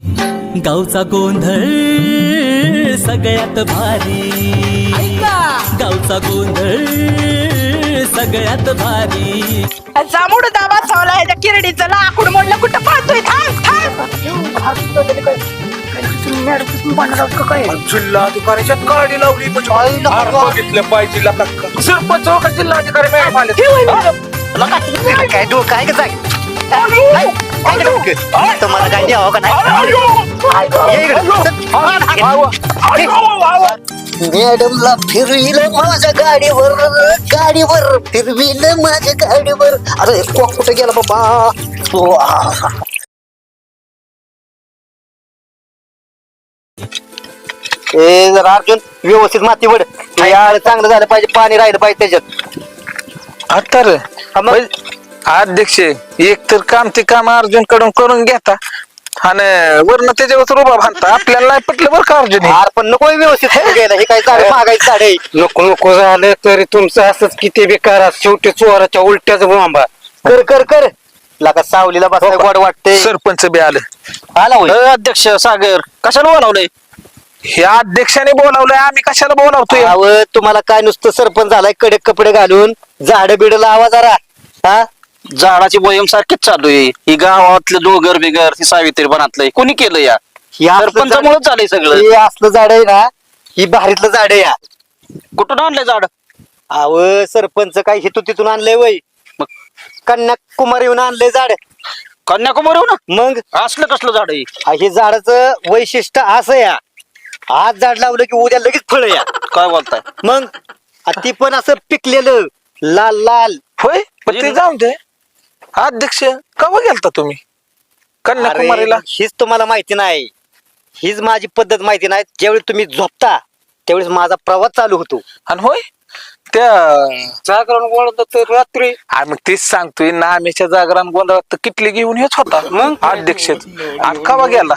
गावचा गोंधळ सगळ्यात भारी, गावचा गोंधळ सगळ्यात भारी. जांभूळ दाबा चावला ह्याच्या किरडीचं लाकूड मोडलं कुठं पाहतोय जिल्हाधिकाऱ्याच्या गाडी लावली बघितलं पाहिजे सरपंच का जिल्हाधिकारी मॅडम आले काय डोकं आहे का जाग तुम्हाला काय द्यावं का नाही मॅडमला फिरविलं माझ्या गाडीवर फिरविलं माझ्या गाडीवर. अरे कुठे गेला बाबा. जरा अर्जुन व्यवस्थित माती वड चांगलं झालं पाहिजे, पाणी राहिलं पाहिजे त्याच्यात. आता अध्यक्ष एक तर काम ते काम अर्जुन कडून करून घेता आणि वरण त्याच्यावर उभा बांधता. आपल्याला नाही पटलं बरं का अर्जुन. पण नको व्यवस्थित गेलं हे काय झाड मागायचं झाड आहे. नको झालं तरी तुमचं असंच किती बेकार. शेवटी चोराच्या उलट्याच बोंबा. कर लागा सावलीला बसाय गोड वाटते. सरपंच बी आला होय अध्यक्ष सागर कशाला बोलावलंय? हे अध्यक्षाने बोलावलंय, आम्ही कशाला बोलावतोय? अहो तुम्हाला काय नुसतं सरपंच झालाय कडक कपडे घालून. झाड बिड लावा जरा. हा झाडाची बोयम सारखीच चालू आहे. ही गावातलं डोगर बिगर ही सावित्री बनातलंय कोणी केलं या? सरपंचामुळेच झालंय सगळं. हे असलं झाड आहे ना, ही भारीतलं झाड आहे या. कुठून आणलंय झाड? अव सरपंच काय हेतू तिथून आणलंय वय. मग कन्याकुमारी येऊन आणलंय झाड. कन्याकुमारी ना? मग असलं कसलं झाड आहे? हे झाडाचं वैशिष्ट्य असं या, आज झाड लावलं की उद्या लगेच फळ या. काय बोलताय? मग ती पण असं पिकलेलं लाल लाल. होय पण ते जाऊन दे. अध्यक्ष कवा गेलता तुम्ही कन्याकुमारीला? हीच तुम्हाला माहिती नाही, हीच माझी पद्धत माहिती नाही. ज्यावेळी तुम्ही झोपता त्यावेळेस माझा प्रवास चालू होतो. आणि होय त्या जागरण बोलत रात्री मग तेच सांगतोय नामेच्या जागरण गोंधळात तर किटली घेऊन येत होता मग अध्यक्ष. आणि कवा गेला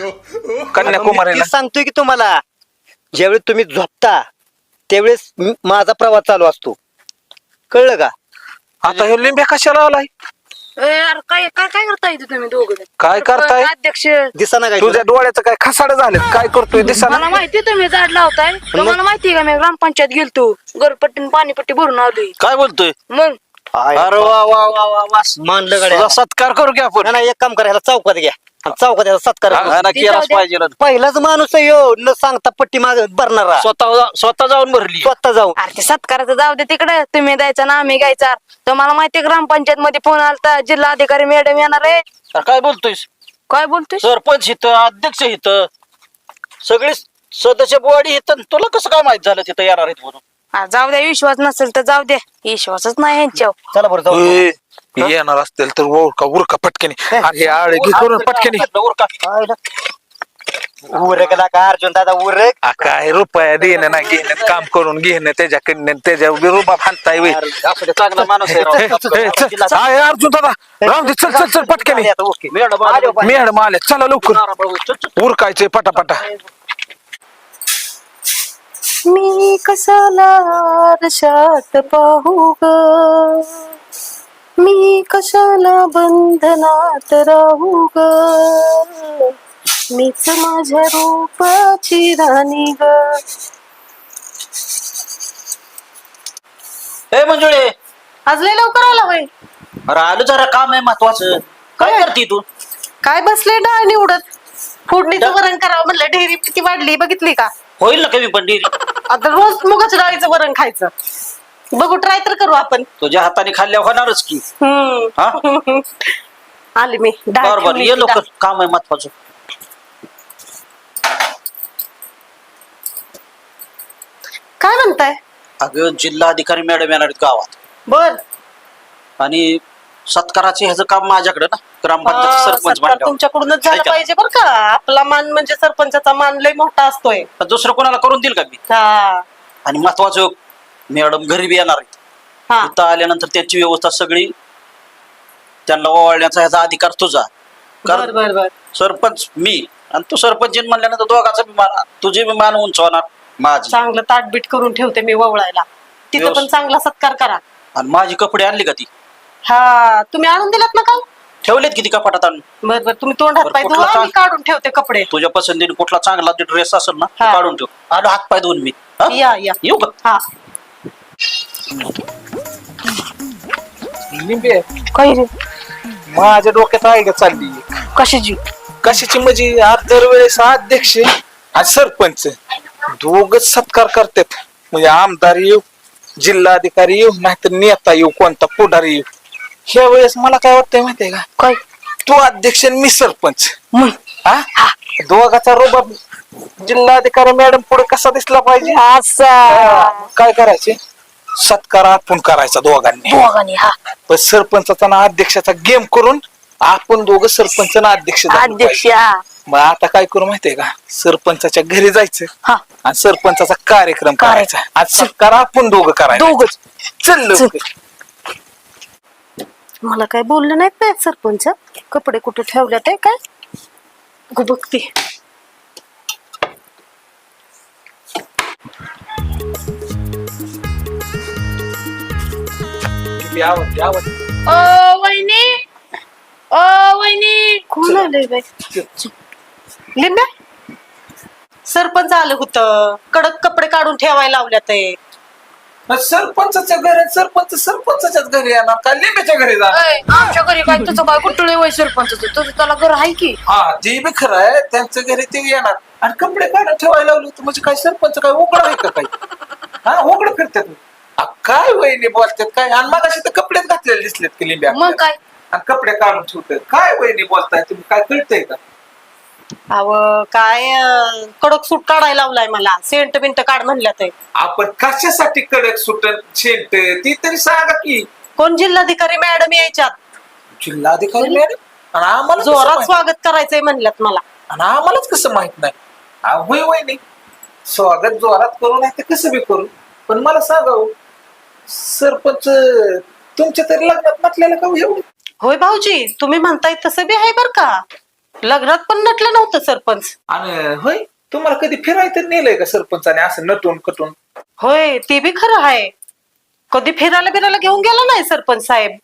कन्याकुमारीला? तेच सांगतोय की तुम्हाला, ज्यावेळी तुम्ही झोपता त्यावेळेस माझा प्रवास चालू असतो. कळलं का? आता हे लिंब्या कशाला आलाय? काय काय काय करता इथे तुम्ही दोघं? काय करताय? अध्यक्ष दिसाना काय तुझ्या डोळ्याचं काय खसाड झालं? काय करतोय दिसाना? मला माहिती तुम्ही झाड लावताय. तुम्हाला माहितीये का मी ग्रामपंचायत गेलतो, घरपट्टी पाणीपट्टी भरून आलोय. काय बोलतोय? मग अरे वा वा वा वा वा. मानलं तुझा गड्या. सत्कार करू की आपण? नाही एक काम करायला चौकात घ्या, चौकात याचा सत्कार करू. हा ना, केलाच पाहिजे ना. पहिलाच माणूस आहे यो न सांगता पट्टी माग भरणारा. स्वतः जाऊन भरली. स्वतः जाऊ. अरे ते सत्काराचं जाऊ दे तिकडे. तुम्ही द्यायचा ना आम्ही घ्यायचा. तुम्हाला माहितीये ग्रामपंचायत मध्ये फोन आलता, जिल्हा अधिकारी मॅडम येणार आहे. अरे काय बोलतोयस? काय बोलतोय? सरपंच हित, अध्यक्ष हित, सगळे सदस्य बॉडी हित. तुला कसं काय माहित झालं तिथं येणार आहेत म्हणून? जाऊ द्या, विश्वास नसेल तर जाऊ द्या. विश्वासच नाही यांच्यावर. चला बरं जाऊ. होय, येणार असतील तर उरका पटकेनी. अरे आळे घे करून पटकेनी. उरकला का अर्जुन दादा उरक. काय रुपया देणं ना घेणं, काम करून घेणं त्याच्याकडनं, त्याच्या रुबा फानताय वे. चांगला माणूस आहे राव. अर्जुन दादा राहून दे, चल चल पटकेनी. मॅडम आले, चला लवकर उरकायचंय पटापटा. मी कशाला आरशात पाहू ग, मी कशाला बंधनात राहू ग, मीच माझ्या रूपाची राणी ग. हे मंजुळे, आज लय लवकर आला होय. अरे आलो जरा काम आहे महत्वाचं. काय करते तू? काय बसले डाळ निवडत. फोडणीचं वरण करावं म्हणलं, ढेरी किती वाढली बघितली का? होईल ना कमी पण डेअरी. आता रोज मुगाच्या डाळीचं वरण खायचं. बघू, ट्राय तर करू आपण. तुझ्या हाताने खाल्ल्या होणारच की. हा? आले मी. डाळ बरोबर, ठेवली ये की लवकर, काम आहे महत्वाचं. काय म्हणताय? अगं जिल्हा अधिकारी मॅडम येणार आहेत गावात बर. आणि सत्काराचे ह्याचं काम माझ्याकडे ना, ग्रामपंचायत सरपंच सत्कार म्हणल्यावर. तुमच्याकडूनच झाला ऐका. पाहिजे बर का. आपला मान म्हणजे सरपंचाचा मान लय मोठा असतोय. तर दुसरं कोणाला करून देईल का मी? हा आणि महत्वाचं मॅडम घरी बी येणार आहेत. हा. इथं आल्यानंतर त्याची व्यवस्था सगळी, त्यांना ओवाळण्याचा ह्याचा अधिकार तुझा. बर कारण बर बर. सरपंच मी आणि तू सरपंच म्हणल्यानंतर दोघाचा बी मान, तुझे बी मान उंच होणार, माझी. चांगलं ताटबीट करून ठेवते मी ववळायला. तिथं पण व्यवस्थित. चांगला सत्कार करा. आणि माझी कपडे आणली का ती? हा, तुम्ही आणून दिलात ना काल? ठेवलेत किती कपाटात आणून. बर बर तुम्ही तोंड हात बरं, पाय कुठला धुवा, मी चाल- काढून ठेवते कपडे. तुझ्या पसंतीने कुठला चांगला ड्रेस असेल ना तो हा. काढून ठेव. आलो हात पाय धुवून मी. हा? या येऊ का? हा. लिंबे काही रे माझ्या डोक्यात आयडिया चालली कशाची कशाची म्हणजे आज दरवेळेस अध्यक्ष आणि सरपंच दोघच सत्कार करतात म्हणजे आमदार येऊ जिल्हाधिकारी येऊ नाहीतर नेता येऊ कोणता पुढारी येऊ ह्या वेळेस मला काय वाटतंय माहितीये का काय तू अध्यक्ष आणि मी सरपंच मग हा दोघाचा रोबाब जिल्हाधिकारी मॅडम पुढे कसा दिसला पाहिजे असा मग काय करायचे सत्कार आपण करायचा दोघांनी दोघांनी हा पण सरपंचाचा ना अध्यक्षाचा गेम करून आपण दोघं सरपंच ना अध्यक्ष झालो अध्यक्ष पाहिजे. हा मग आता काय करू माहितीये का सरपंचाच्या घरी जायचं हा आणि सरपंचाचा कार्यक्रम करायचा आज सत्कार आपण दोघं करायचं दोघच चल लवकर. मला काय बोललं नाहीत नाही सरपंच. कपडे कुठे ठेवल्यात आहे काय बघते. यावं, यावं. ओ वहिनी कोण आलंय बाई? लिंब्या सरपंच आलं होतं, कडक कपडे काढून ठेवायला लावल्यात आहे. सरपंचाच्या घरी सरपंचाच्याच घरी येणार का लिंबाच्या घरी जाणार आमच्या घरी काय तुझं काय कुठलं वय सरपंच तुझं त्याला घर आहे की हा ते बी खरं आहे त्यांच्या घरी ते येणार आणि कपडे काढून ठेवायला लावले तर म्हणजे काय सरपंच काय उघड आहे का काही हा उघड फिरतात काय वहिनी बोलतात काय आणि मग असे तर कपडेच घातलेले दिसलेत की लिंब्या मग काय आणि कपडे काढून ठेवतात काय वहिनी बोलताय तुम्ही काय कळतंय का अव काय कडक सूट काढायला लावलाय मला. सेंट बिंट काढ म्हणल्यात आहे. आपण कशासाठी कडक सुटत शेंट ती तरी सांगा की कोण जिल्हाधिकारी मॅडम यायच्यात, जिल्हाधिकारी मॅडम आणि आम्हाला कसं जोरात माहित? स्वागत करायचंय म्हणल्यात मला. आणि आम्हालाच कसं माहित नाही होय वहिनी स्वागत जोरात करू नाही तर कसं बी करू पण मला सांगा हो, सरपंच तुमच्या तरी लग्नात म्हटलेलं का हो एवढं होय भाऊजी, तुम्ही म्हणताय तसं बी आहे बर का. लग्नात पण नटलं नव्हतं सरपंच. आणि होय तुम्हाला कधी फिरायला तर नेलंय का सरपंचाने असं नटून कटून होय ते बी खरं आहे. कधी फिरायला बिरायला घेऊन गेला नाही सरपंच साहेब.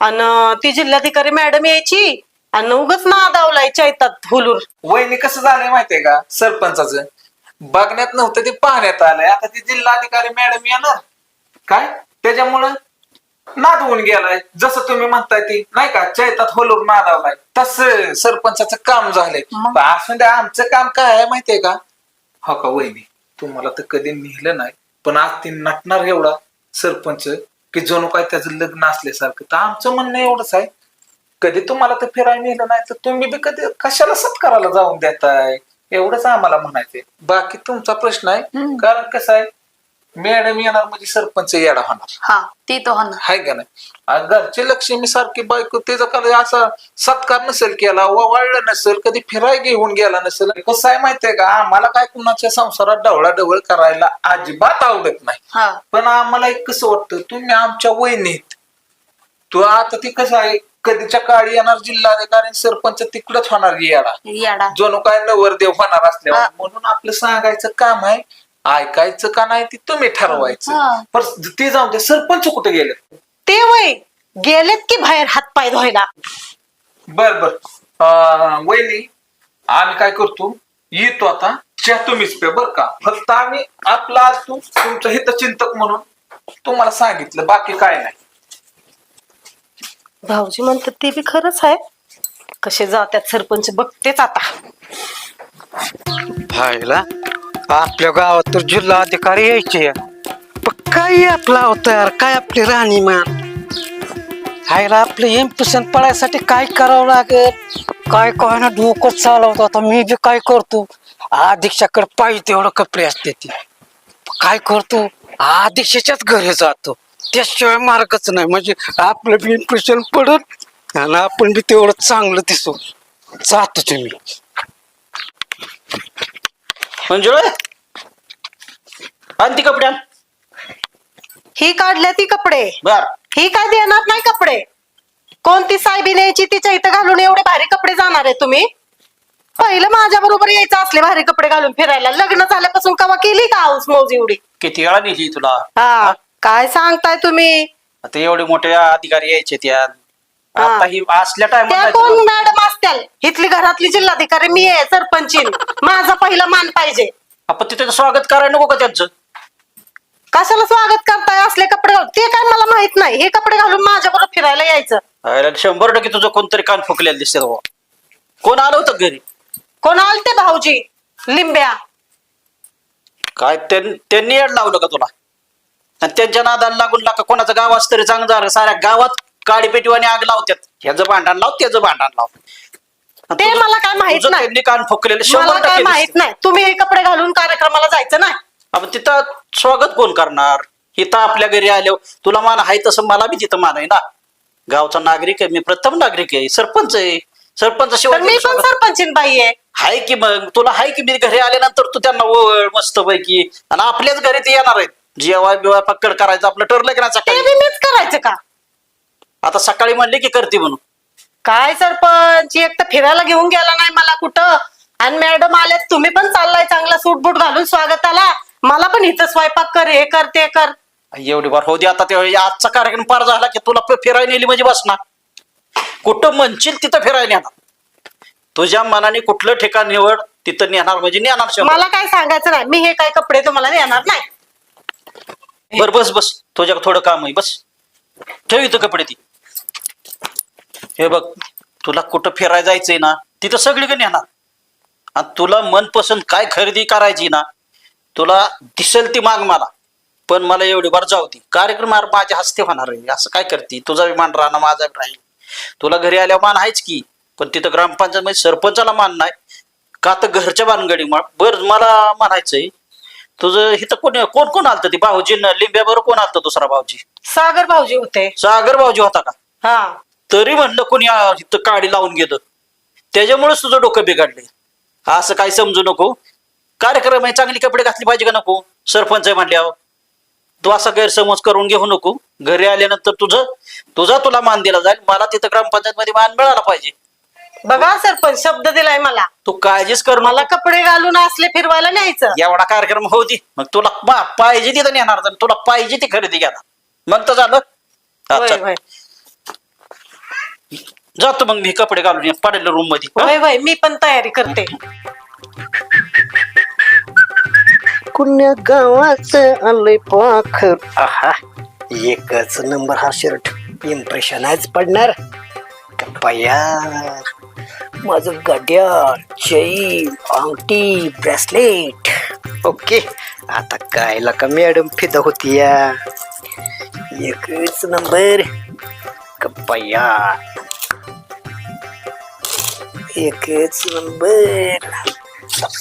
आणि ती जिल्हाधिकारी मॅडम यायची आणि उगच नादावलाय चैतात हुलूर. वहिनी कसं झालंय माहितीये का सरपंचाचं बघण्यात नव्हतं ते पाहण्यात आलंय आता ती जिल्हाधिकारी मॅडम येणार काय त्याच्यामुळं नाद होऊन गेलाय जसं तुम्ही म्हणताय ती नाही का चैतात होलूर नादावलाय तसं सरपंचाचं काम झालंय पण असं द्या आमचं काम काय आहे माहितीये का हो का वहिनी तुम्हाला तर कधी नेलं नाही पण आज ती नटणार एवढा सरपंच की जणू काय त्याचं लग्न असल्यासारखं तर आमचं म्हणणं एवढंच आहे कधी तुम्हाला तर फिरायला नेलं नाही तर तुम्ही बी कधी कशाला सत्काराला जाऊन देताय एवढंच आम्हाला म्हणायचंय बाकी तुमचा प्रश्न आहे कारण कसं आहे मॅडम येणार म्हणजे सरपंच येडा होणार हा ती तो होणार हाय का नाही आणि घरची लक्ष्मी सारखी बायको त्याचा कधी असा सत्कार नसेल केला वाळलं नसेल कधी फिराय घेऊन गेला नसेल कसं आहे माहितीये का आम्हाला काय कुणाच्या संसारात ढवळाढवळ करायला अजिबात आवडत नाही हा पण आम्हाला एक कसं वाटतं तुम्ही आमच्या वहिनीत तू आता ती कसं आहे कधीच्या काळी येणार जिल्हाधिकारी सरपंच तिकडच होणार येडा येडा जणू काय नवरदेव होणार असल्यावर हा. म्हणून आपलं सांगायचं काम आहे ऐकायचं का नाही ते तुम्ही हा. ठरवायचं पण ते जाऊन ते सरपंच कुठे गेले ते वय गेलेत की बाहेर हातपाय धुवायला. बर बर वहिनी आम्ही काय करतो येतो आता चहा तुम्हीच पे बर का फक्त आम्ही आपला आज तुमचं हितचिंतक म्हणून तुम्हाला सांगितलं बाकी काय नाही भाऊजी म्हणतात ते बी खरंच आहे. कसे जात्यात सरपंच बघतेच आता. भाईला आपल्या गावात तर जिल्हाधिकारी यायचे पण काय आपला अवतार काय आपली राहणीमान हायला आपलं इम्प्रेशन पडायसाठी काय करावं लागेल काय काय ना डोकं चालवतो आता मी बी काय करतो अध्यक्षाकडे पाहिजे तेवढं कपडे असते ती काय करतो अध्यक्षाच्याच घरी जातो त्याशिवाय मार्गच नाही म्हणजे आपलं बी इम्प्रेशन पडत आणि आपण बी तेवढं चांगलं दिसू जातो तुम्ही मंजुळ आण ती कपडे आण. ही काढल्या ती कपडे, बर ही काय देणार नाही कपडे. कोणती साहेबी न्यायची तिच्या इथं घालून एवढे भारी कपडे जाणार आहे तुम्ही. पहिलं माझ्या बरोबर यायचं असले भारी कपडे घालून फिरायला. लग्न झाल्यापासून कवा केली का हाऊस मौज एवढी. किती वेळा नेली तुला हा काय सांगताय तुम्ही. आता एवढे मोठे अधिकारी यायचे त्यात हा. आता ही असल्या त्या टायमात कोण मॅडम असत्याल इथली घरातली जिल्हाधिकारी मी आहे सरपंचीन माझा पहिला मान पाहिजे. आपण तिथे स्वागत करायला नको का त्यांचं? कशाला स्वागत करताय असले कपडे घालून? ते काय मला माहित नाही. हे कपडे घालून माझ्या बरोबर फिरायला यायचं. अरे 100% तुझं कोणतरी कान फुकलेलं दिसते बाबा. कोण आलं होतं घरी? कोण आलते भाऊजी लिंब्या? काय त्यांनी येड लावलं का तुला? आणि त्यांच्या नादाला लागून लागा कोणाचं गाव असतं तरी चांगलं झालं. साऱ्या गावात काडीपेटीवाने आग लावतात. ह्याचं भांडण लाव त्याचं भांडण लाव. आणि ते मला काय माहित तुझं नाही. त्यांनी कान फुकलेले मला काय 100% माहित नाही. तुम्ही हे कपडे घालून कार्यक्रमाला जायचं नाही. आपण तिथं स्वागत कोण करणार? इथं आपल्या घरी आल्यावर तुला मान आहे तसं मला बी तिथं मान आहे ना. गावचा नागरिक आहे मी, प्रथम नागरिक आहे, सरपंच आहे. सरपंच तर शिवाय मी पण सरपंचीन बाई आहे. हाय की मग तुला हाय की मी घरी आल्यानंतर तू त्यांना ओळ मस्त पैकी आणि आपल्याच घरी ते येणार आहेत. जेव्हा बिवा पक्कड करायचं आपलं ठरलं की ना ते सकाळी. बी मीच करायचं का? आता सकाळी म्हणले की करते म्हणून. काय सरपंच एक तर फिरायला घेऊन गेला नाही मला कुठं. आणि मॅडम आलेत तुम्ही पण चाललाय चांगला सूट बूट घालून स्वागताला. मला पण इथं स्वयंपाक कर हे कर ते कर. एवढी बार हो दे आता ते आजचा कार्यक्रम पार झाला की तुला फिरायला नेली म्हणजे बस ना. कुठं म्हणशील तिथं फिरायला नेणार. तुझ्या मनाने कुठलं ठिकाण निवड तिथं नेणार म्हणजे नेणार शंभर. मला काय सांगायचं नाही. मी हे काय कपडे तुम्हाला देणार नाही. बर बस बस तुझ्या थोडं काम आहे बस. ठेव इथं कपडे ती. हे बघ तुला कुठं फिरायला जायचंय ना तिथं सगळीकडे नेणार. आणि तुला मनपसंत काय खरेदी करायची ना तुला दिसेल ती माग मला. पण मला एवढी बार जाऊ दे. कार्यक्रम माझ्या हस्ते होणार आहे. असं काय करते? तुझा बी मान राहणार माझा बी राहील. तुला घरी आल्यावर मान आहेच की. पण तिथं ग्रामपंचायत मध्ये सरपंचाला मान नाही का तर घरच्या भानगडी. बर मला म्हणायचंय तुझं इथं कोण कोण कोण आलत? ती भाऊजी लिंब्या बरोबर कोण आलत? दुसरा भाऊजी सागर भाऊजी होते. सागर भाऊजी होता का? हा तरी म्हणलं कोणी इथं काडी लावून गेलं त्याच्यामुळेच तुझं डोकं बिघडले. असं काही समजू नको. कार्यक्रम आहे चांगली कपडे घातली पाहिजे का नको? सरपंच आहे म्हणल्यावर तू असा गैरसमज करून घेऊ नको. घरी आल्यानंतर तुला मान दिला जाईल. मला तिथं ग्रामपंचायत मध्ये मान मिळाला पाहिजे. बघा सरपंच शब्द दिलाय मला. तू काळजीच कर. मला कपडे घालून असले फिरवायला न्यायचं. एवढा कार्यक्रम होऊ दे मग तुला पाहिजे तिथं नेणार. तुला पाहिजे ती खरेदी घ्या मग तर झालं. हा, होय, चल. होय. जातो मग मी कपडे घालून पडेल रूम मध्ये. हा? होय होय मी पण तयारी करते. कुण्या गावाचं आलंय पाखर. आहा एकच नंबर हा शर्ट. इम्प्रेशनच पडणार. कप्पाया माझं घड्याळ चैन अंगठी ब्रेसलेट. ओके आता कायला का मॅडम फिदा होती या. एकच नंबर कप्पाया एकच नंबर.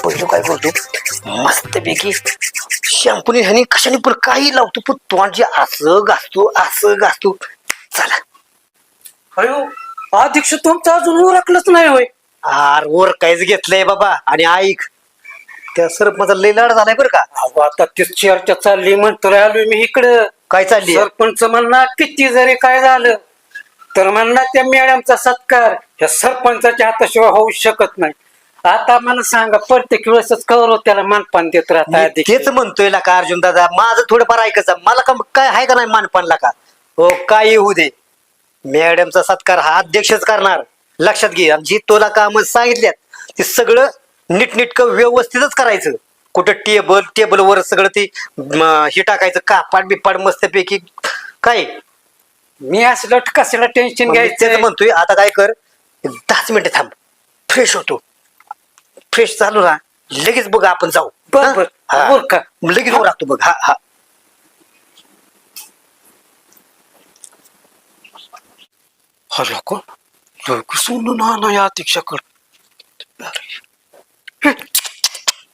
पहिलं काय करतो मस्त पैकी शॅम्पूने ह्यानी कशाने पण काही लावतो पण तोंड असं घासतो. चला अयो अध्यक्ष तुमचं अजून उरकलंच नाही होय. आर वर काहीच घेतलंय बाबा. आणि ऐक त्या सरपंचा लय लाड झालाय बरं का. अहो, आता ती चर्चा चालली म्हणतोय आलोय मी इकडं. काय चालली सरपंच म्हणणार किती जरी काय झालं तर म्हणणार त्या मॅडमचा सत्कार या सरपंचाच्या हाताशिवाय होऊ शकत नाही. आता मला सांगा प्रत्येक वेळेसच कौरव त्याला मानपान देत मी राहतात. तेच म्हणतोय ना का अर्जुन दादा माझं थोडंफार ऐकायचं. मला का काय आहे का नाही मानपानला का हो काय येऊ दे. मॅडमचा सत्कार हा अध्यक्षच करणार. लक्षात घे. जी तुला काम सांगितल्यात ते सगळं नीटनीटकं व्यवस्थितच करायचं. कुठं टेबलवर सगळं ते हे टाकायचं कापाड बिपाड मस्तपैकी काय. मी असलं कसलं टेन्शन मग मी तेच घ्यायचं. म्हणतोय आता काय कर 10 मिनिटं थांब. फ्रेश होतो. फ्रेश चालू ना लगेच बघ आपण जाऊ. बर बर हा? बर का लगेच वर राहतो बघ. हा हा हॅलो कोण सोडून ना या अध्यक्षाकडे.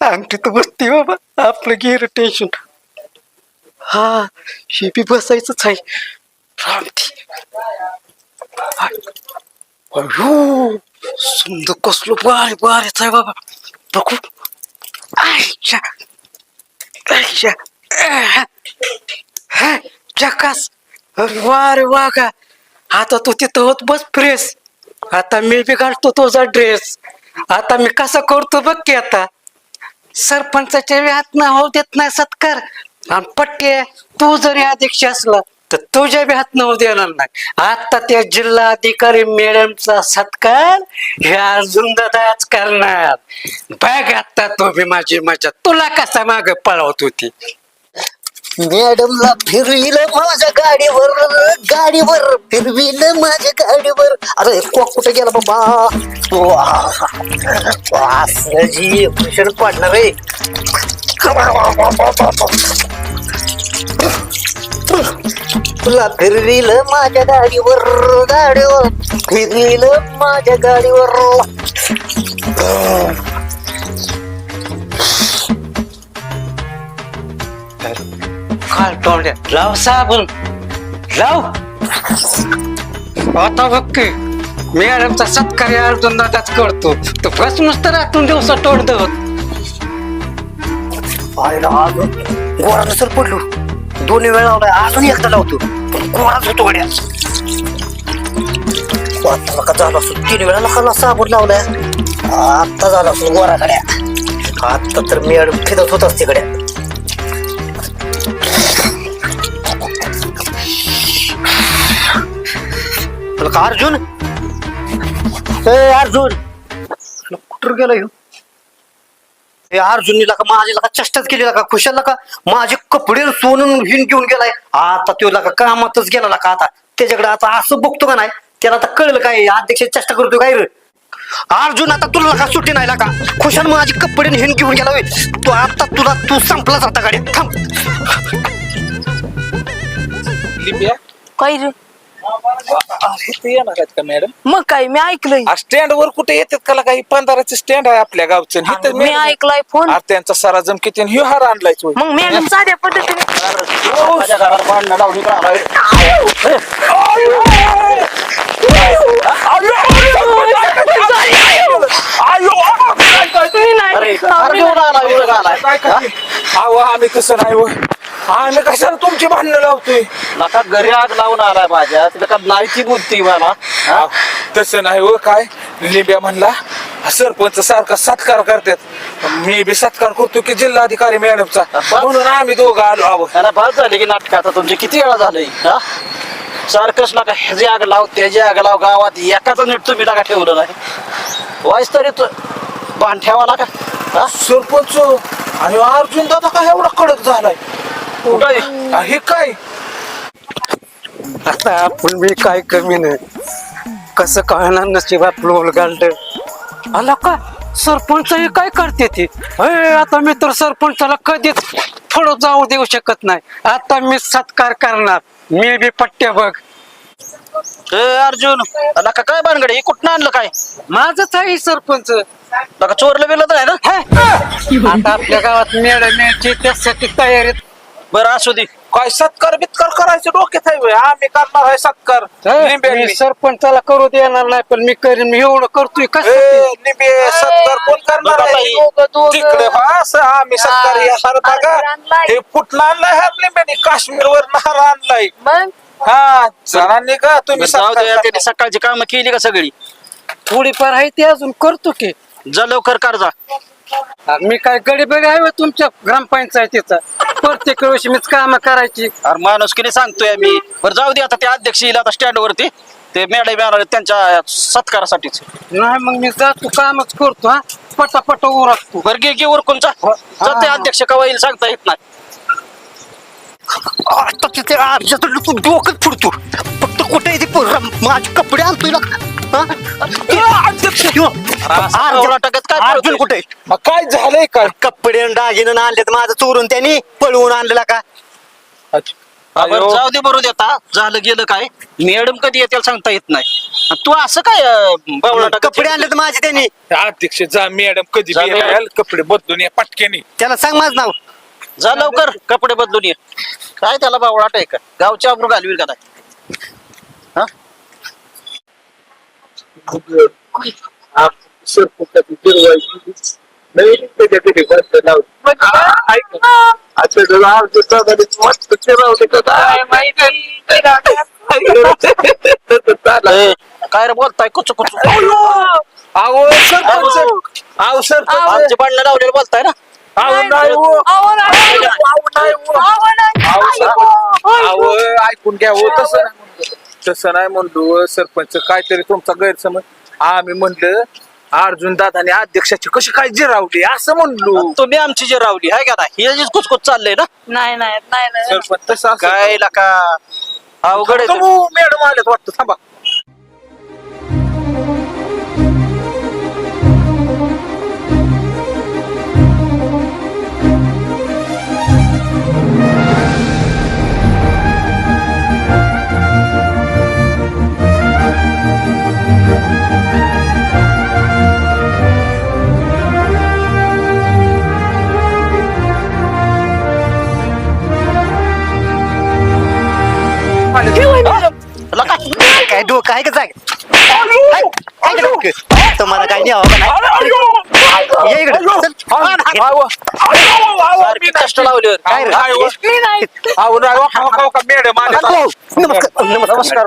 अंगठी तर बसते बाबा. आपलं गेलं टेन्शन. हा शिपी बसायचंच आहे. अयो समजा कसलं बारीच आहे बाबा. बघू आईच्या आईच्या जकास. वारे वा का. आता तू तिथं होत बस फ्रेश. आता मी बी घालतो तुझा ड्रेस. आता मी कसा करतो बघ की. आता सरपंचाच्या हात ना होऊ देत नाही सत्कार. आणि पट्टे तू जरी अध्यक्ष असला तर तुझ्या बी हात नऊ देणार नाही. आता त्या जिल्हाधिकारी मॅडमचा सत्कार हे अर्जुन दादाच करणार. बघ आता तो बी माझी मजा तुला कसा माग पळवत होती. मॅडमला फिरविलं माझ्या गाडीवर फिरविलं माझ्या गाडीवर. अरे कुठे गेला बाबा. असं जी भूषण पडणार रे. तुला फिरविलं माझ्या गाडीवर फिरविलं माझ्या गाडीवर. काल तोंड्या लाव साबण लाव. आता बघ की मॅडमचा सत्कार अर्जुन दादाच करतो. तो फसनुस तर आतून दिवसा तोंड देत. गोरा सर पडलो. 2 वेळा लावलाय अजून एकदा लावतो पण गोराच होतो गड्या. आता झाला असतो 3 वेळा लोकांना साबण लावलाय. आता झाला असतो गोरा गड्या. आता तर मॅडम फिरत होत असते गड्या. अर्जुन अर्जुन कुठं गेला ह्यो? अर्जुनला का माझ्याला का चेष्टाच केलेला का खुशाला का माझे कपडे सोनून हिन घेऊन गेलाय. आता तो का कामातच गेला का. आता त्याच्याकडे आता असं बघतो का नाही त्याला आता कळलं काय अध्यक्ष चेष्टा करतो काय रे. अर्जुन आता तुला का सुट्टी नाही का खुशाल माझे कपडे हिन घेऊन गेला होय. तो आता तू संपलाच आता गाडी थांब. लिपिया काय रे? इथे येणार आहेत का मॅडम? मग काय मी ऐकलंय. स्टँड वर कुठे येतात का काही 15चं स्टँड आहे आपल्या गावचं. इथं मी ऐकलाय फोन. अरे त्यांचा सारा जम किती ह्यो हार आणलाय तू. मग मॅडम साध्या पद्धतीने माझ्या घरात भांडणं लावली का आलाय? अरे अर्जुन आला, एवढं आलाय. अहो आम्ही कसं नाही हो. आम्ही कशाला तुमची भांडणं लावतोय. नका घरी आग लावून आलाय माझ्या. तिला का नाहीची बुद्धी मला. हा? तसं नाही हो. काय लिंब्या म्हणला सरपंच सारखा सत्कार करतात. मी बी सत्कार करतो की जिल्हाधिकारी मॅडमचा. म्हणून आम्ही दोघं आलो आहोत. त्याला बाद झाली की नाटक. आता तुमचे किती वेळा झालंय हा? सारखंच नका ह्याची आग लाव त्याची आग लाव. गावात एकाच नीट तुम्ही नका ठेवलं नाही. वाईस तरी बांध ठेवा नका. हा? सरपंच आणि अर्जुन दादा काय एवढा कडक झालाय. कुठं हे काय आता आपण मी काय कमी नाही कसं कळणार नशीब आपलं उलगालत. आला का सरपंच हे काय करते ती. आता मी तर सरपंचाला कधीच थोडं जाऊ देऊ शकत नाही. आता मी सत्कार करणार. मी बी पट्ट्या बघ. अर्जुन नका काय भानगड हे कुठं आणलं काय? माझंच आहे सरपंच. नका चोरलं बिरलं तर आहे ना. आता आपल्या गावात मॅडम यायची त्यासाठी तयारीत. बरं असू दे. काय सत्कार बित्कार करायचं डोक्यात आहे. आम्ही करणार आहे सत्कार. लिंब्यांनी. मी सरपंचाला करू देणार नाही पण मी करीन. मी एवढं करतोय कसं. लिंबे सत्कार कोण करणार आहे? तिकडे असं आम्ही सत्कार हे हार बघा. हे कुठं आणलाय हा लिंब्याने? काश्मीरवर नार आणलाय. मग हा जणांनी का तुम्ही जाऊ सत्कार दे. करता. त्यांनी सकाळची कामं केली का सगळी? थोडीफार आहे ती अजून करतो की. जा लवकर कर जा. मी काय गडीबडी आहे होय तुमच्या ग्रामपंचायतीचा. प्रत्येक वेळेस मीच काम करायची. अरे माणूस किती सांगतोय मी. बरं जाऊ दे. आता ते अध्यक्ष येईल आता स्टँड वरती. ते मॅडम येणार आहेत त्यांच्या सत्कारासाठीच. नाही मग मी जातो कामच करतो. हा पटापट उरकतो. बरं घे उरकून जा. ते अध्यक्ष कवा येईल सांगता येत नाही. आता तिथे अर्जुन तू डोकं फुडतो. फक्त कुठे येते माझे कपडे आणतोय ना. अर्जुन कुठे? काय झालंय काय? कपडे दागिने आणलेत माझं चोरून त्यांनी पळवून आणलेला का. बरं जाऊ दे. बरोबर आता झालं गेलं काय. मॅडम कधी येतील सांगता येत नाही. आणि तू असं काय बावळा कपडे आणलेत माझे त्यांनी. अध्यक्ष जा मॅडम कधी जा बी मॅडम. येईल, कपडे बदलून या पटकेनी. त्याला सांग माझं नाव. जा लवकर कपडे बदलून ये. काय त्याला बावळाट आहे का? गावच्या अब्रू घालवील का नाही? हा? काय रे बोलताय कुच कुच. अहो सरपंच. अहो सरपंच. आमचे भांडणं लावलेलं बोलताय ना. अहो नाही हो. अहो नाही हो. अहो सरपंच. अहो ऐकून घ्या हो तसं नाही म्हणलो सरपंच काहीतरी तुमचा गैरसमज आम्ही म्हणलं अर्जुन दादाने अध्यक्षाची कशी काय जिरावली असं म्हणलो तुम्ही आमची जी रावली आहे का नाही हे कुचकुच चाललंय ना नाही नाही नाही नाही सरपंच तसं असं काय का अवघड आहे तू मॅडम आलेत वाटतं थांबा काय डोकं आहे का जाग काय डोकं तुम्हाला काय नाही हवं का नाही ये इकडे चल. सारखी कष्ट लावली काय रे? मॅडम आले हॅलो. नमस्कार नमस्कार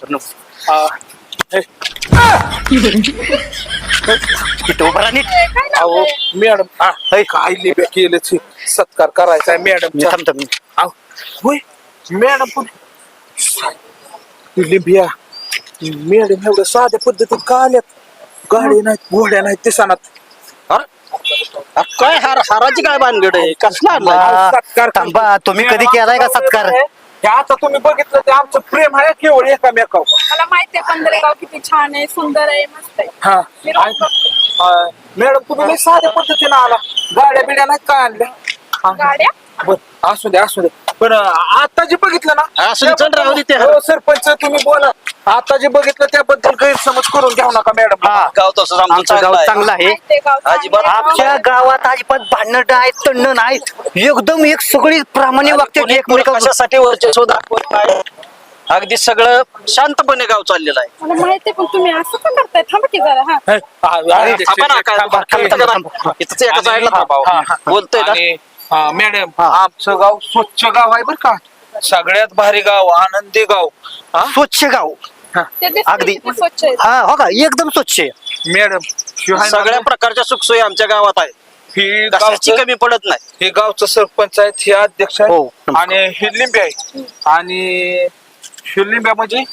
नमस्कार इथं उभा राहा नीट. अहो मॅडम काय लिप्या केलं सत्कार करायचा आहे मॅडम थांब थांब. होय मॅडम लिंबिया मॅडम एवढं साध्या पद्धतीत का आल्यात गाडी नाहीत घोड्या नाहीत ते सणात काय हाराची काय भानगड आहे कसला आणलाय? सत्कार थांबा तुम्ही कधी केलाय का सत्कार हे आता तुम्ही बघितलं ते आमचं प्रेम आहे केवळ एकामेकावर मला माहितीये पंधरेगाव किती छान आहे सुंदर आहे मस्त आहे हा मी रोज बघते. मॅडम तुम्ही लय साध्या पद्धतीनं आला गाड्या बिड्या नाहीत काय आणल्या गाड्या बर असू दे असू दे पण आता जे बघितलं ना असू दे, चल राहू दे ते. हो, सरपंच तुम्ही बोला आता जे बघितलं त्याबद्दल गैरसमज करून घेऊ नका मॅडम गाव तसं आमचं गाव चांगलं आहे माहितीये गाव चांगलं अजिबात आहे. आमच्या गावात अजिबात भांडण आहेत तंड नाहीत एकदम एक सगळी प्रामाणिक वागते कोणी एकमेकावर कशासाठी वर्चस्व दाखवत नाही अगदी सगळं शांतपणे गाव चाललेलं आहे मला माहितीये पण तुम्ही असं का करताय थांबा की जरा हा थांबा ना, काय इथंच एका साईडला थांबा बोलतोय ना मॅडम आमचं गाव स्वच्छ गाव आहे बरं का सगळ्यात भारी गाव आनंदी गाव स्वच्छ गाव ते दिसतंय अगदी किती स्वच्छ आहे. हा हो का एकदम स्वच्छ आहे. मॅडम सगळ्या प्रकारच्या सुखसोयी आमच्या गावात आहे ही कशाची गावचं कमी पडत नाही हे गावचं सरपंच आहेत हे अध्यक्ष हो, आहेत आणि हे लिंबे आहे आणि हे लिंब्या म्हणजे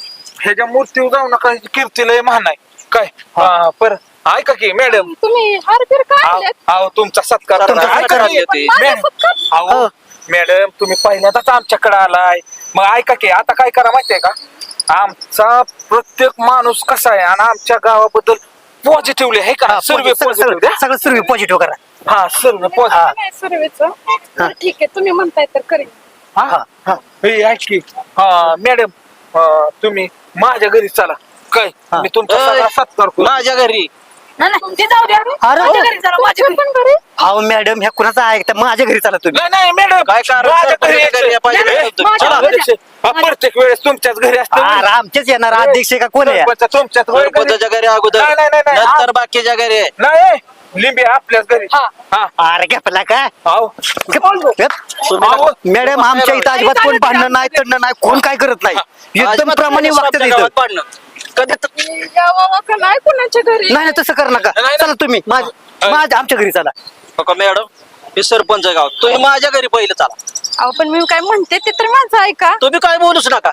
ह्याच्या मूर्तीवर जाऊ नका ह्याची कीर्तीलय महान आहे काय पर ऐका की मॅडम तुम्ही हारबीर काय आणलेत? अहो तुमचा सत्कार तुमचा करा. सत्कार ऐका की, आणले ते. माझा मॅडम, सत्कार? अहो मॅडम तुम्ही पहिल्यांदाच आमच्याकडे आलाय मग ऐका की आता काय करा माहितीये का आमचा प्रत्येक माणूस कसा आहे आणि आमच्या गावाबद्दल पॉझिटिव्हली आहे का सर्व पॉझिटिव्ह सगळं सर्व पॉझिटिव्ह करा. हा सर्व पॉझिटिव्ह नाही सर्वेचं बरं, ठीक आहे तुम्ही म्हणताय तर करेन मॅडम तुम्ही माझ्या घरी चला काय मी तुमचा अय, सगळा सत्कार करू माझ्या घरी ते जाऊ द्या अरे. माझ्या घरी चला, माझ्या घरी पण घरी अहो मॅडम ह्या कुणाचा ऐकता माझ्या घरी चला तुम्ही नाही नाही मॅडम काय कारण माझ्या घरी सरपंचाच्या घरी यायचं. पाहिजे नाही, का नाही, तुम्ही? माझ्या चला. घरी. प्रत्येक वेळेस तुमच्याच घरी असतं अरे आमचेच येणार अध्यक्ष का कोण आहे सरपंच तुमच्याच घरी. सरपंचाच्या घरी अगोदर नाही, नाही, नाही, नाही. नंतर बाकीच्या घरी आहे. नाही लिंबी आपल्याच घरी हा अरे घेपला का आहो. तुम्ही मॅडम आमच्या इथं अजिबात कोण भांडण नाही तंड नाही कोण काय करत नाही एकदम अजिबात प्रामाणिक कोणी वागतात आमच्या इथं गावात भांडणं. कधी तर- यावं का नाही कुणाच्या घरी नाही नाही तसं कर नका नाही. चला तुम्ही माझ्या आमच्या घरी चला हो का मॅडम हे सरपंच गाव तुम्ही माझ्या घरी पहिले चला अहो पण मी काय म्हणते ते तर माझं ऐका तुम्ही काय बोलूच नका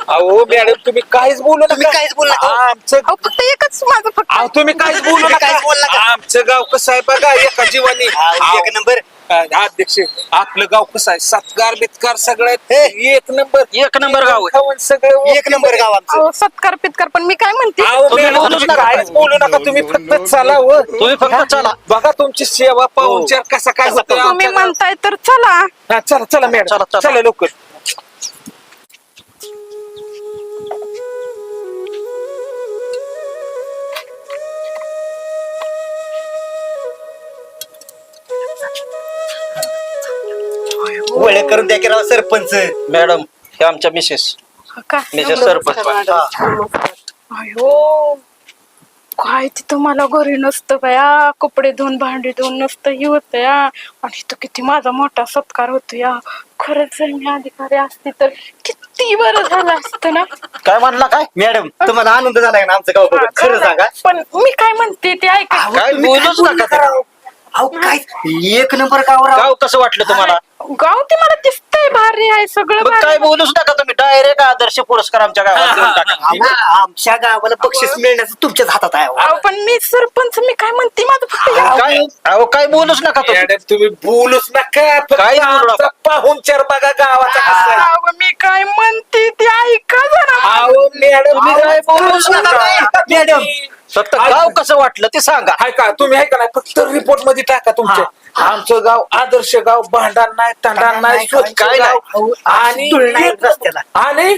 अहो मॅडम तुम्ही काहीच बोलू नका काहीच बोलू नका. आमचं अहो फक्त एकच माझं फक्त अहो तुम्ही काहीच बोलू नका आमचं गाव कसं आहे बघा एका जीवानी एक नंबर अध्यक्ष आपलं गाव कसं आहे सत्कार बित्कार सगळ्यात एक नंबर एक नंबर गाव आहे. खाऊन सगळं एक नंबर गाव आमचं अहो सत्कार पितकार पण मी काय म्हणते अहो, तुम्ही मॅडम, बोलूच तुम्ही नका. काहीच बोलू नका तुम्ही फक्त चला हो. तुम्ही फक्त चला. बघा तुमची सेवा पाहुणचार कसा काय होतोय तुम्ही आमच्या गावात. म्हणताय तर चला हा, चला चला मॅडम चला, चला. चला लवकर ओळख करून द्या की राव सरपंच मॅडम हे आमच्या मिसेस का मिसेस सरपंच अयो काय तिथं मला घरी नसतं बया कपडे धुवून भांडी धुवून नसतं ही होतं या आणि इथं किती माझा मोठा सत्कार होतो या खरंच जर मी अधिकारी असते तर किती बरं झालं असतं ना काय म्हणला काय मॅडम तुम्हाला आनंद झाला का ना आमचं गाव बघून खरं सांगा पण मी काय म्हणते ते ऐका काय बोलूच नका ते. अहो काय एक नंबर गाव राव. गाव कसं वाटलं तुम्हाला? गाव ते मला दिसतंय भारी आहे सगळं मग काय भारी. बोलूच नका तुम्ही, डायरेक्ट आदर्श पुरस्कार आमच्या गावात देऊन टाका. अहो, आमच्या गावाला बक्षीस मिळण्याचं तुमच्याच हातात आहे अहो. अहो, पण मी सरपंच मी काय म्हणते माझं फक्त काय अहो काय बोलूच नका तुम्ही. मॅडम तुम्ही बोलूच नका फक्त काय बोलू नका. आमचा पाहुणचार बघा गावाचा कसा आहे. अहो, मी काय म्हणते ते ऐका जरा. अहो मॅडम तुम्ही काय बोलूच नका. मॅडम फक्त गाव कसं वाटलं ते सांगा. हाय का तुम्ही आहे का नाही फक्त रिपोर्ट मध्ये टाका तुमचे. आमचं गाव आदर्श गाव, भांडण नाही तंडण नाही, स्वच्छ काय गाव नाही. आणि तुलना नाही रस्त्याला. आणि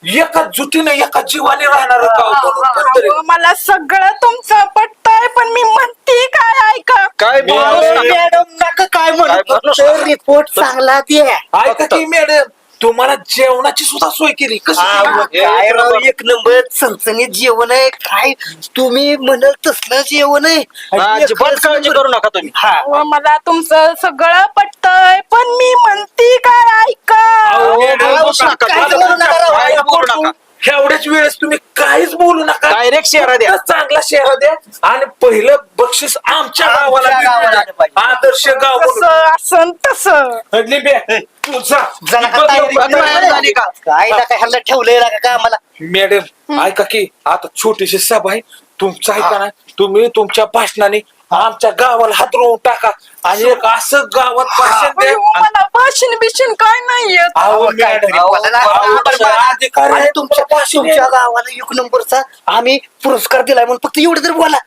एका जुटीने एका जीवाने राहणार गाव म्हणून कोणतरी. अहो, मला सगळं तुमचं पटतंय पण मी म्हणते काय ऐका. काय बोलूच नका. मॅडम नका काय म्हणत म्हणू? रिपोर्ट चांगला द्या. ऐका की मॅडम तुम्हाला जेवणाची सुद्धा सोय केली कशी अहो, केली? काय राव एक नंबर चणचणीत जेवण आहे काय तुम्ही म्हणाल तसलं जेवण आहे. अजिबात काळजी करू नका तुम्ही. हा अहो, मला तुमचं सगळं पटतंय पण मी म्हणते काय ऐका. अहो, बोलूच नका. काय बोलू नका राव. काय बोलू नका. एवढ्याच वेळेस तुम्ही काहीच बोलू नका. डायरेक्ट शेरा द्या. फक्त चांगला शहर द्या आणि पहिलं बक्षीस आमच्या गावाला आमच्या गावाला दिलं पाहिजे. आदर्श गाव म्हणून. कसं असं तसं. लिंब्या, तू जा. जरा का बघ तयारी लवकर. करायला झाली का? काय ना काय ह्याला ठेवलंय ना का आम्हाला. मॅडम ऐका की आता छोटीशी सभा आहे तुमचं ऐका ना तुम्ही तुमच्या भाषणाने आमच्या गावाला हादरवून टाका आणि एक असं गावात भाषण द्या. अहो, मला भाषण बिषण काय नाही येत. अहो, काय मॅडम, तरी अहो, बोला ना. आमचा अधिकारी आहे तुमच्या तुमच्या गावाला एक नंबरचा आम्ही पुरस्कार दिलाय म्हणून फक्त एवढं तर बोला.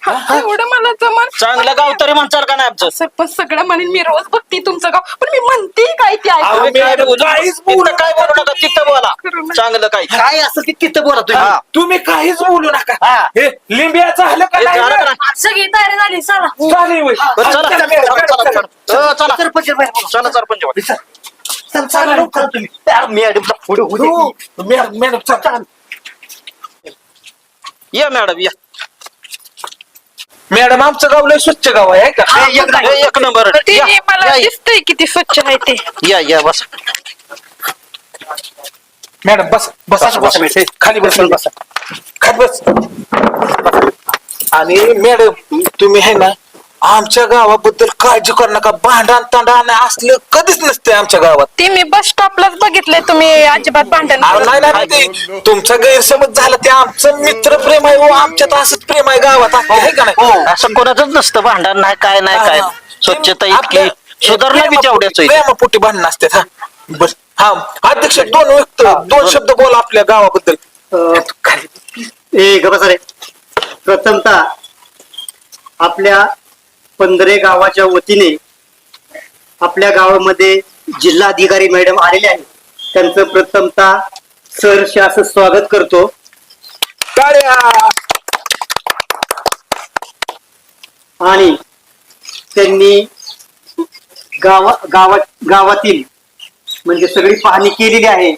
एवढं मला जमल. चांगलं गाव तरी म्हणचाल का नाही आमचं? सरपंच सगळं म्हणेन मी रोज बघते तुमचं गाव पण मी म्हणते काय ते ऐका. अहो, तुम्ही काय मॅडम, बोलू काहीच इथं बोलू काय बोलू नका, तिथं बोला. चांगलं काय काय असेल ते तिथं बोला तुम्ही. हा. तुम्ही काहीच बोलू नका हा. हे लिंबिया झालं का हे नाही? झालं का नाही? सगळी तयारी झाली चला. झाली होय. बरं, चला चला, चला मॅडम, चला चला. चला. चला सरपंच बाहेर बोला. चला सरपंच वाडी. चल, चला लवकर तुम्ही. त्या मॅडमला पुढे होऊ हो, दे. मॅडम चला. या मॅडम या. मॅडम आमचं गाव लय स्वच्छ गाव आहे का? एक नंबर. ते या, मला या, दिसतंय किती स्वच्छ आहे ते. या बस. मॅडम बस बस बसा, बस खाली बस बस खाली बस. आणि मॅडम तुम्ही आहे ना आमच्या गावाबद्दल काळजी करू नका. भांडण तांडण असलं कधीच नसतंय आमच्या गावात. ते मी बस स्टॉपलाच बघितलंय तुम्ही अजिबात भांडण अहो, नाही नाही ते तुमचा गैरसमज झाला. ते आमचं मित्र प्रेम आहे हो. आमच्यात असंच प्रेम आहे गावात आहे का नाही? असं कोणाचंच नसतं भांडण नाही काय नाही काय. स्वच्छता इतकी आपल्या- सुधारणा बी तेवढ्याच आहे. प्रेमापोटी भांडण असतात. हा बस हा अध्यक्ष दोन शब्द बोला आपल्या गावाबद्दल. ए गबसा रे. प्रथमतः आपल्या पंधरे गावाच्या वतीने आपल्या गावामध्ये जिल्हाधिकारी मॅडम आलेले आहेत. त्यांचं प्रथमतः सहर्ष असं स्वागत करतो. टाळ्या. आणि त्यांनी गावातील म्हणजे सगळी पाहणी केलेली आहे.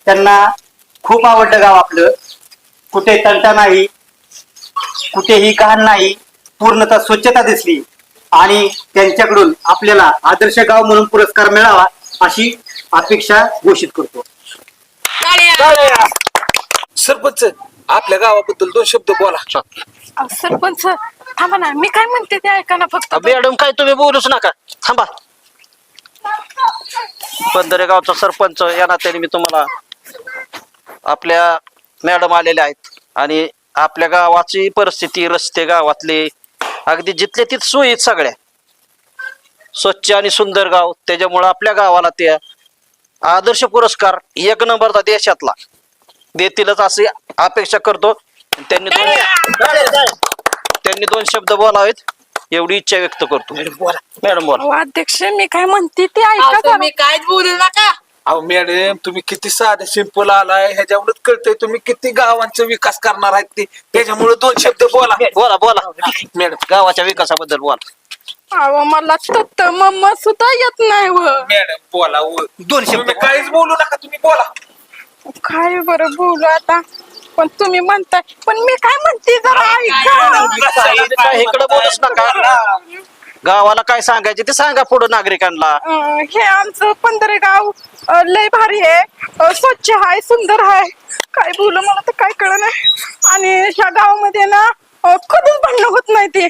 त्यांना खूप आवडलं गाव आपलं. कुठे तंटा नाही, कुठेही घाण नाही, पूर्णतः स्वच्छता दिसली आणि त्यांच्याकडून आपल्याला आदर्श गाव म्हणून पुरस्कार मिळावा अशी अपेक्षा घोषित करतो. टाळ्या. सरपंच आपल्या गावाबद्दल दोन शब्द बोला. अहो, सरपंच थांबा ना मी काय म्हणते ते ऐका ना फक्त. मॅडम काय तुम्ही बोलूच नका. थांबा. पंधरेगावचा सरपंच या नात्याने मी तुम्हाला आपल्या मॅडम आलेल्या आहेत आणि आपल्या गावाची परिस्थिती, रस्ते गावातले अगदी जिथले तिथे सोयी आहेत सगळ्या. स्वच्छ आणि सुंदर गाव, त्याच्यामुळं आपल्या गावाला त्या आदर्श पुरस्कार एक नंबरचा देशातला देतीलच अशी अपेक्षा करतो. त्यांनी दोन शब्द बोलावेत एवढी इच्छा व्यक्त करतो. मॅडम बोला. अहो, अध्यक्ष मी काय म्हणते ते ऐका जरा. तुम्ही काहीच बोलू नका. अहो मॅडम तुम्ही किती साधे सिंपल आलाय ह्याच्यावरच कळतंय तुम्ही किती गावांचा विकास करणार आहेत ते. त्याच्यामुळे दोन शब्द बोला. बोला बोला मॅडम गावाच्या विकासाबद्दल बोला. अहो मला तत्त मम्मा सुद्धा येत नाही व. मॅडम बोला दोन शब्द तुम्ही काहीच बोलू नका तुम्ही बोला. काय बरं बोलू आता पण तुम्ही म्हणताय पण मी काय म्हणते जरा ऐका. इकडे बोलूच नका. गावाला काय सांगायचे ते सांगा पुढे नागरिकांना. हे आमचं पंधरेगाव लय भारी आहे, स्वच्छ आहे, सुंदर आहे. काय बोलू मला तर काय कळ नाही. आणि ह्या गावामध्ये ना कधीच भांडण होत नाही ते.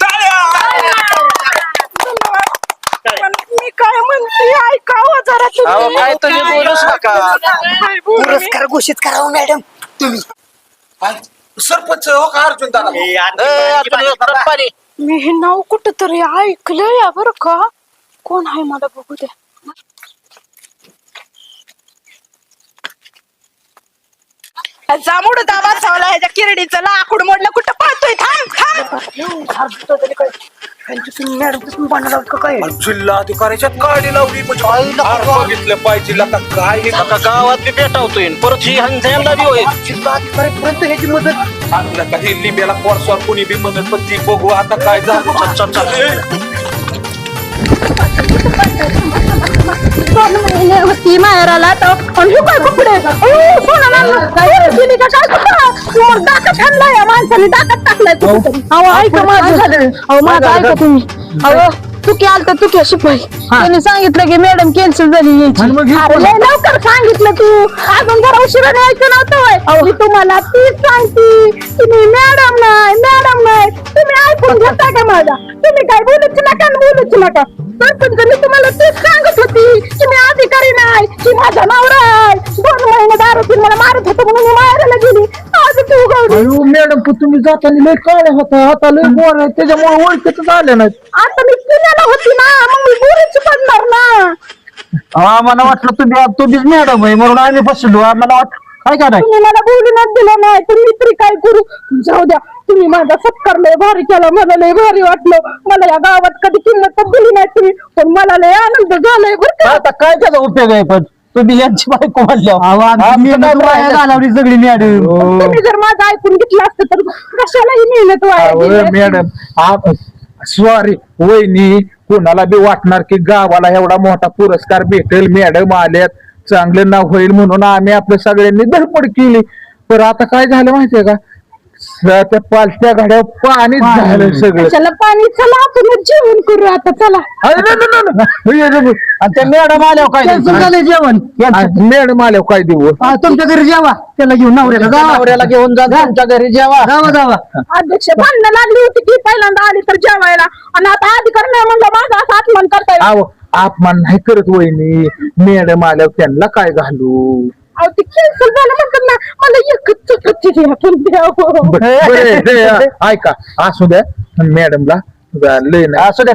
अहो काय तुम्ही बोलूच नका. काय बोलू मी? पुरस्कार घोषित करावा मॅडम तुम्ही. सरपंच हो का अर्जुन दादा पाणी मी हे नाव कुठं तरी ऐकलंय या बरं का. कोण आहे मला बघू द्या. जांभूळ दाबा चावला ह्याच्या किरडीचं लाकूड मोडलं कुठं पळतोय थांब जिल्हा अधिकाऱ्याच्या गाडी लावली म्हणजे बघितलं पाहिजे आता काय आता गावात बी पेटावतोय परत ही ह्यांना बी होईल. जिल्हाधिकारीपर्यंत ह्याची मदत. आपल्या काही लिंब्याला कोर्सवर कुणी बी म्हणत पण ती बघू आता काय झालं. चल, चल, चल. होती माहेराला तर काय कपडे माणसाने डाकात टाकलाय अहो ऐका माझं झालं. अहो माझं ऐका तुम्ही. अहो चुकी आल तर चुकी शिपाई त्यांनी सांगितलं की मॅडम कॅन्सल झाली यायची. अरे लय लवकर सांगितलं तू अजून जरा उशिराने यायचं नव्हतं. मी तुम्हाला तीच सांगते तुम्ही मॅडम नाही तुम्ही ऐकून घेता का माझा. तुम्ही काय बोलूच नका बोलूच नका. सरपंच तुम्हाला तेच सांगत होती की मी अधिकारी नाही की माझा नवरा आहे. 2 महिने दारू मला मारत होतो म्हणून मी मारायला गेली. आज तू गौरी मॅडम तुम्ही जाताना लय काळे होता आता लय बोर आहे त्याच्यामुळे ओळखीतच आले नाहीत. आता मी पुण्याला होती ना मग मी गोरीच पडणार ना. आम्हाला वाटलं तुम्हीच मॅडम आहे म्हणून आम्ही बसलो आम्हाला वाटलं काय का नाही. तुम्ही मला बोलूनच दिलं नाही तर मी तरी काय करू. जाऊ द्या तुम्ही माझा सत्कार लय भारी केला. मला लय भारी वाटलं. मला या गावात कधी किंमत दिली नाही तुम्ही पण मला लय आनंद झालाय बरं का. आता काय त्याचा उपयोग आहे पण तुम्ही यांची बायको घालावली सगळी मॅडम. तुम्ही जर माझं ऐकून घेतलं असतं तर कशालाही मेहनत वाया मॅडम सॉरी वहिनी कोणाला बी वाटणार की गावाला एवढा मोठा पुरस्कार भेटेल मॅडम आल्यात चांगलं नाव होईल म्हणून आम्ही आपल्या सगळ्यांनी धडपड केली. पण आता काय झालं माहितीये का त्या पालत्या गाड्या पाणीच झालं सगळं. चला पाणी चला आपण जेवण करू आता चला. त्या मॅडम आल्यावर काय जेवण मॅडम आल्यावर काय देऊ तुमच्या घरी जेवा त्याला घेऊन नवऱ्याला घेऊन जा तुमच्या घरी जेवा जावा. अध्यक्ष भांडणं लागली होती की पहिल्यांदा आली तर जेवायला आणि आता अधिकारी नाही म्हणलं माझा असा अपमान करताय. अहो अपमान नाही करत वहिनी मॅडम आल्यावर त्यांना काय घालू. अहो ते कॅन्सल झालं म्हणतात ना मला एकच चपाती द्या पण द्यावं. बरं, ऐका असू द्या मॅडमला लय नाही असू द्या.